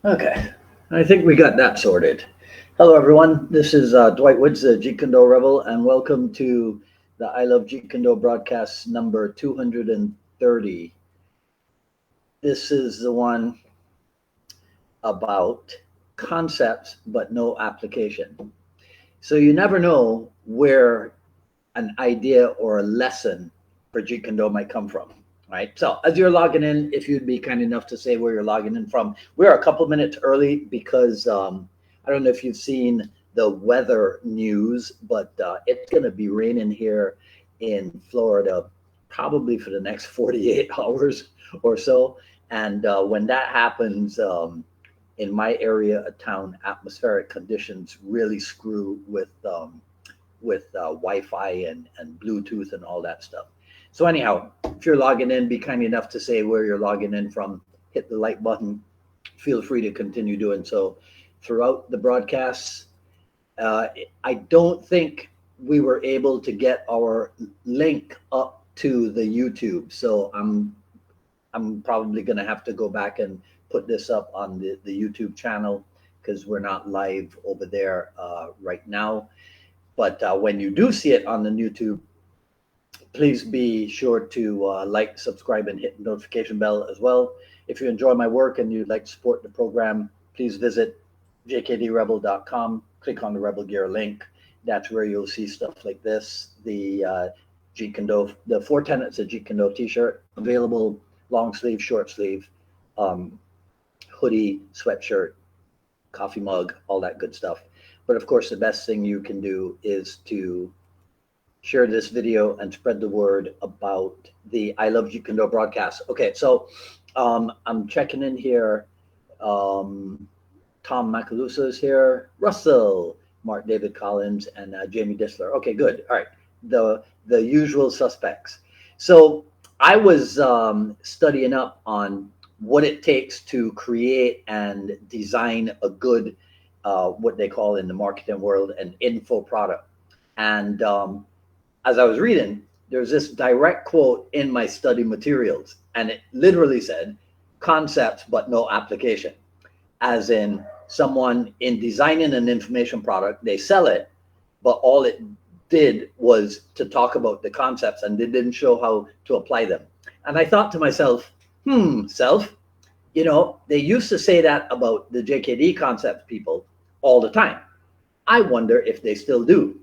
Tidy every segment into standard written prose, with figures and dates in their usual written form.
Okay, I think we got that sorted. Hello, everyone. This is Dwight Woods, the Jeet Kune Do Rebel, and welcome to the I Love Jeet Kune Do broadcast number 230. This is the one about concepts but no application. So you never know where an idea or a lesson for Jeet Kune Do might come from, right? So as you're logging in, if you'd be kind enough to say where you're logging in from, we're a couple minutes early because I don't know if you've seen the weather news, but it's going to be raining here in Florida probably for the next 48 hours or so. And when that happens, in my area of town, atmospheric conditions really screw with Wi-Fi and Bluetooth and all that stuff. So anyhow, if you're logging in, be kind enough to say where you're logging in from. Hit the like button. Feel free to continue doing so throughout the broadcasts. I don't think we were able to get our link up to the YouTube, so I'm probably going to have to go back and put this up on the YouTube channel because we're not live over there right now. But when you do see it on the YouTube, please be sure to like, subscribe, and hit the notification bell as well. If you enjoy my work and you'd like to support the program, please visit jkdrebel.com. Click on the Rebel Gear link. That's where you'll see stuff like this. The Jeet Kune Do, the 4 tenets of Jeet Kune Do t-shirt, available long sleeve, short sleeve, hoodie, sweatshirt, coffee mug, all that good stuff. But of course, the best thing you can do is to share this video and spread the word about the I Love Jeet Kune Do broadcast. Okay, so I'm checking in here. Tom Macalusa is here. Russell, Mark David Collins, and Jamie Disler. Okay, good. All right, the usual suspects. So I was studying up on what it takes to create and design a good what they call in the marketing world an info product. And as I was reading, there's this direct quote in my study materials, and it literally said, concepts but no application. As in, someone in designing an information product, they sell it, but all it did was to talk about the concepts and they didn't show how to apply them. And I thought to myself, self, they used to say that about the JKD concept people all the time. I wonder if they still do.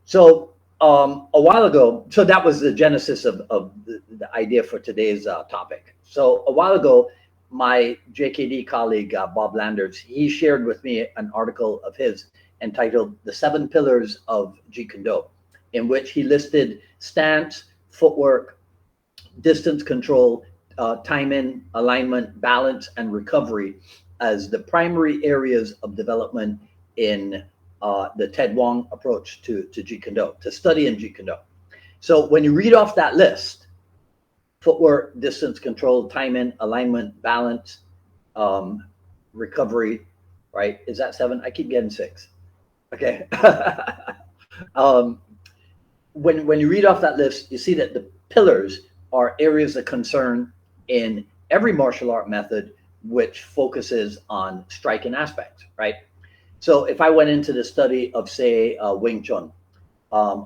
So a while ago, so that was the genesis of the idea for today's topic. So a while ago, my JKD colleague, Bob Landers, he shared with me an article of his entitled The 7 Pillars of Jeet Kune Do, in which he listed stance, footwork, distance control, timing, alignment, balance, and recovery as the primary areas of development in the Ted Wong approach to Jeet Kune Do, to study in Jeet Kune Do. So when you read off that list, footwork, distance control, timing, alignment, balance, recovery, right? Is that 7? I keep getting 6. Okay. When you read off that list, you see that the pillars are areas of concern in every martial art method which focuses on striking aspects, right? So if I went into the study of, say, Wing Chun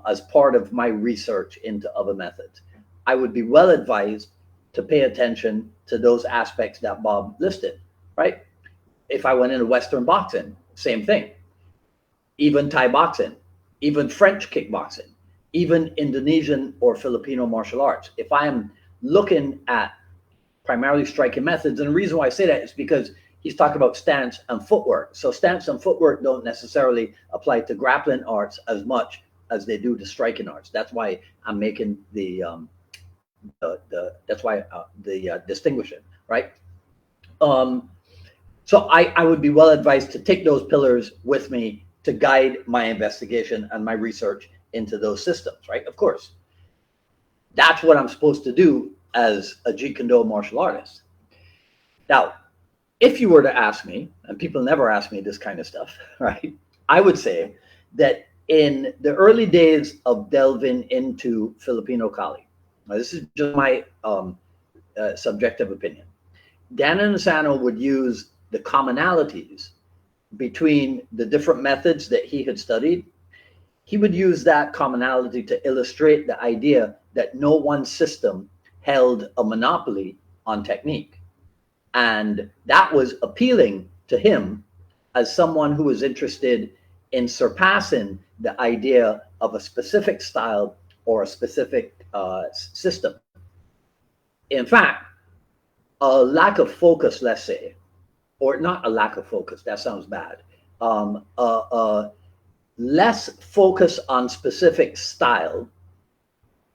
as part of my research into other methods, I would be well advised to pay attention to those aspects that Bob listed, right? If I went into Western boxing, same thing. Even Thai boxing, even French kickboxing, even Indonesian or Filipino martial arts. If I am looking at primarily striking methods, and the reason why I say that is because he's talking about stance and footwork. So stance and footwork don't necessarily apply to grappling arts as much as they do to striking arts. That's why I'm making the distinguishing, right? So I would be well advised to take those pillars with me to guide my investigation and my research into those systems, right? Of course, that's what I'm supposed to do as a Jeet Kune Do martial artist. Now, if you were to ask me, and people never ask me this kind of stuff, right? I would say that in the early days of delving into Filipino Kali, now this is just my subjective opinion, Dan Inosanto would use the commonalities between the different methods that he had studied, he would use that commonality to illustrate the idea that no one system held a monopoly on technique. And that was appealing to him as someone who was interested in surpassing the idea of a specific style or a specific system. In fact, a lack of focus, let's say, or not a lack of focus, that sounds bad. Less focus on specific style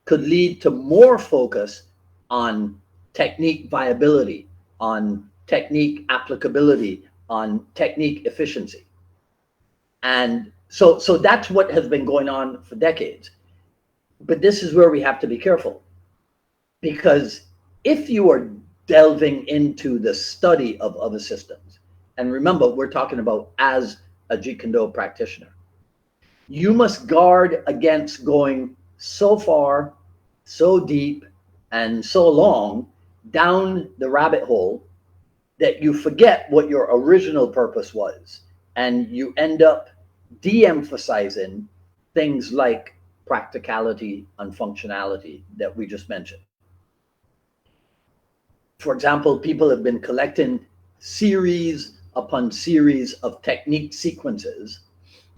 could lead to more focus on technique viability, on technique applicability, on technique efficiency. And so that's what has been going on for decades. But this is where we have to be careful, because if you are delving into the study of other systems, and remember, we're talking about as a Jeet Kune Do practitioner, you must guard against going so far, so deep, and so long down the rabbit hole that you forget what your original purpose was, and you end up de-emphasizing things like practicality and functionality that we just mentioned. For example, people have been collecting series upon series of technique sequences,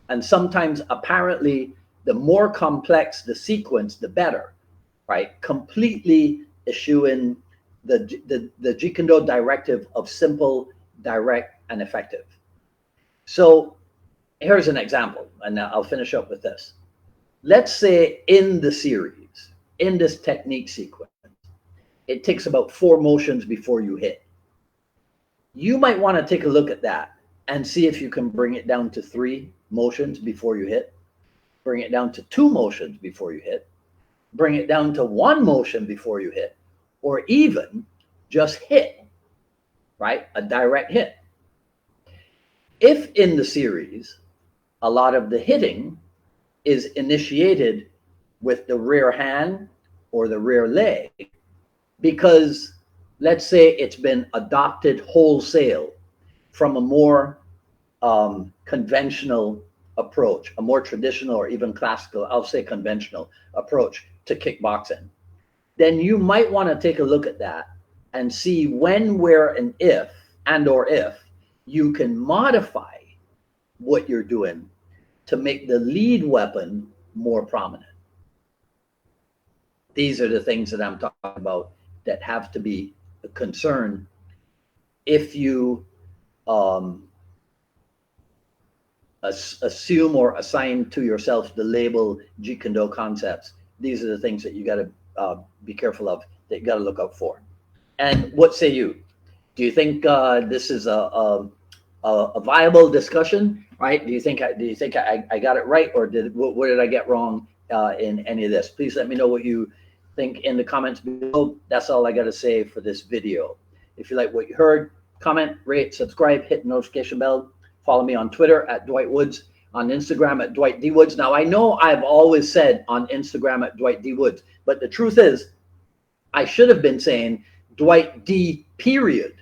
and sometimes apparently the more complex the sequence, the better, right? Completely eschewing the Jeet Kune Do directive of simple, direct, and effective. So here's an example, and I'll finish up with this. Let's say in the series, in this technique sequence, it takes about 4 motions before you hit. You might want to take a look at that and see if you can bring it down to 3 motions before you hit, bring it down to 2 motions before you hit, bring it down to 1 motion before you hit, or even just hit, right? A direct hit. If in the series, a lot of the hitting is initiated with the rear hand or the rear leg, because let's say it's been adopted wholesale from a more conventional approach, a more traditional or even classical, I'll say conventional approach to kickboxing, then you might want to take a look at that and see when, where, and if you can modify what you're doing to make the lead weapon more prominent. These are the things that I'm talking about that have to be a concern if you assume or assign to yourself the label Jeet Kune Do concepts. These are the things that you got to be careful of, that you got to look out for. And what say you? Do you think this is a viable discussion? Right? Do you think I got it right, or what did I get wrong in any of this? Please let me know what you think in the comments below. That's all I got to say for this video. If you like what you heard, comment, rate, subscribe, hit the notification bell. Follow me on Twitter at Dwight Woods, on Instagram at Dwight D Woods. Now, I know I've always said on Instagram at Dwight D Woods, but the truth is I should have been saying Dwight D period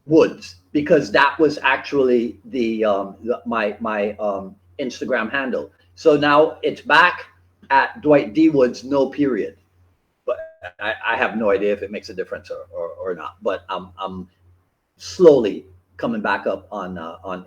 Woods, because that was actually my Instagram handle. So now it's back at Dwight D Woods, no period. But I have no idea if it makes a difference or not. But I'm slowly coming back up on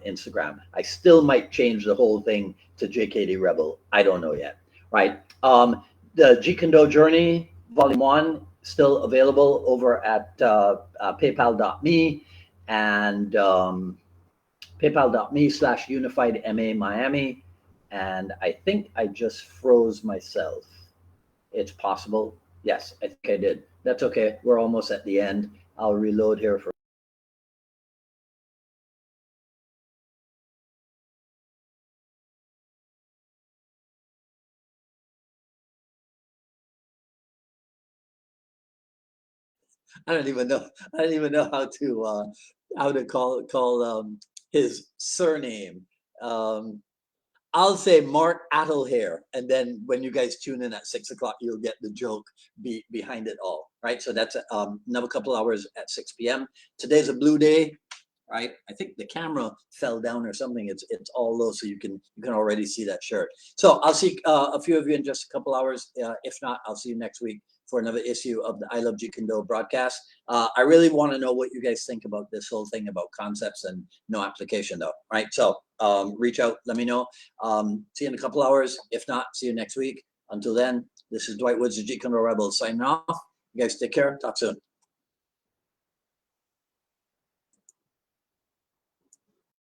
Instagram. I still might change the whole thing to JKD Rebel. I don't know yet. Right? The Jeet Kune Do Journey Volume 1 still available over at paypal.me and paypal.me/UnifiedMA Miami. And I think I just froze myself. It's possible. Yes, I think I did. That's okay. We're almost at the end. I'll reload here for I don't even know how to call his surname. I'll say Mark Attlehair, and then when you guys tune in at 6 o'clock, you'll get the joke behind it all, right? So that's another couple hours at 6 p.m. Today's a blue day. right? I think the camera fell down or something. It's all low, so you can already see that shirt. So I'll see a few of you in just a couple hours. If not, I'll see you next week for another issue of the I Love Jeet Kune Do broadcast. I really want to know what you guys think about this whole thing about concepts and no application, though, right? So reach out, let me know. See you in a couple hours. If not, see you next week. Until then, this is Dwight Woods, the Jeet Kune Do Rebel, signing off. You guys take care. Talk soon.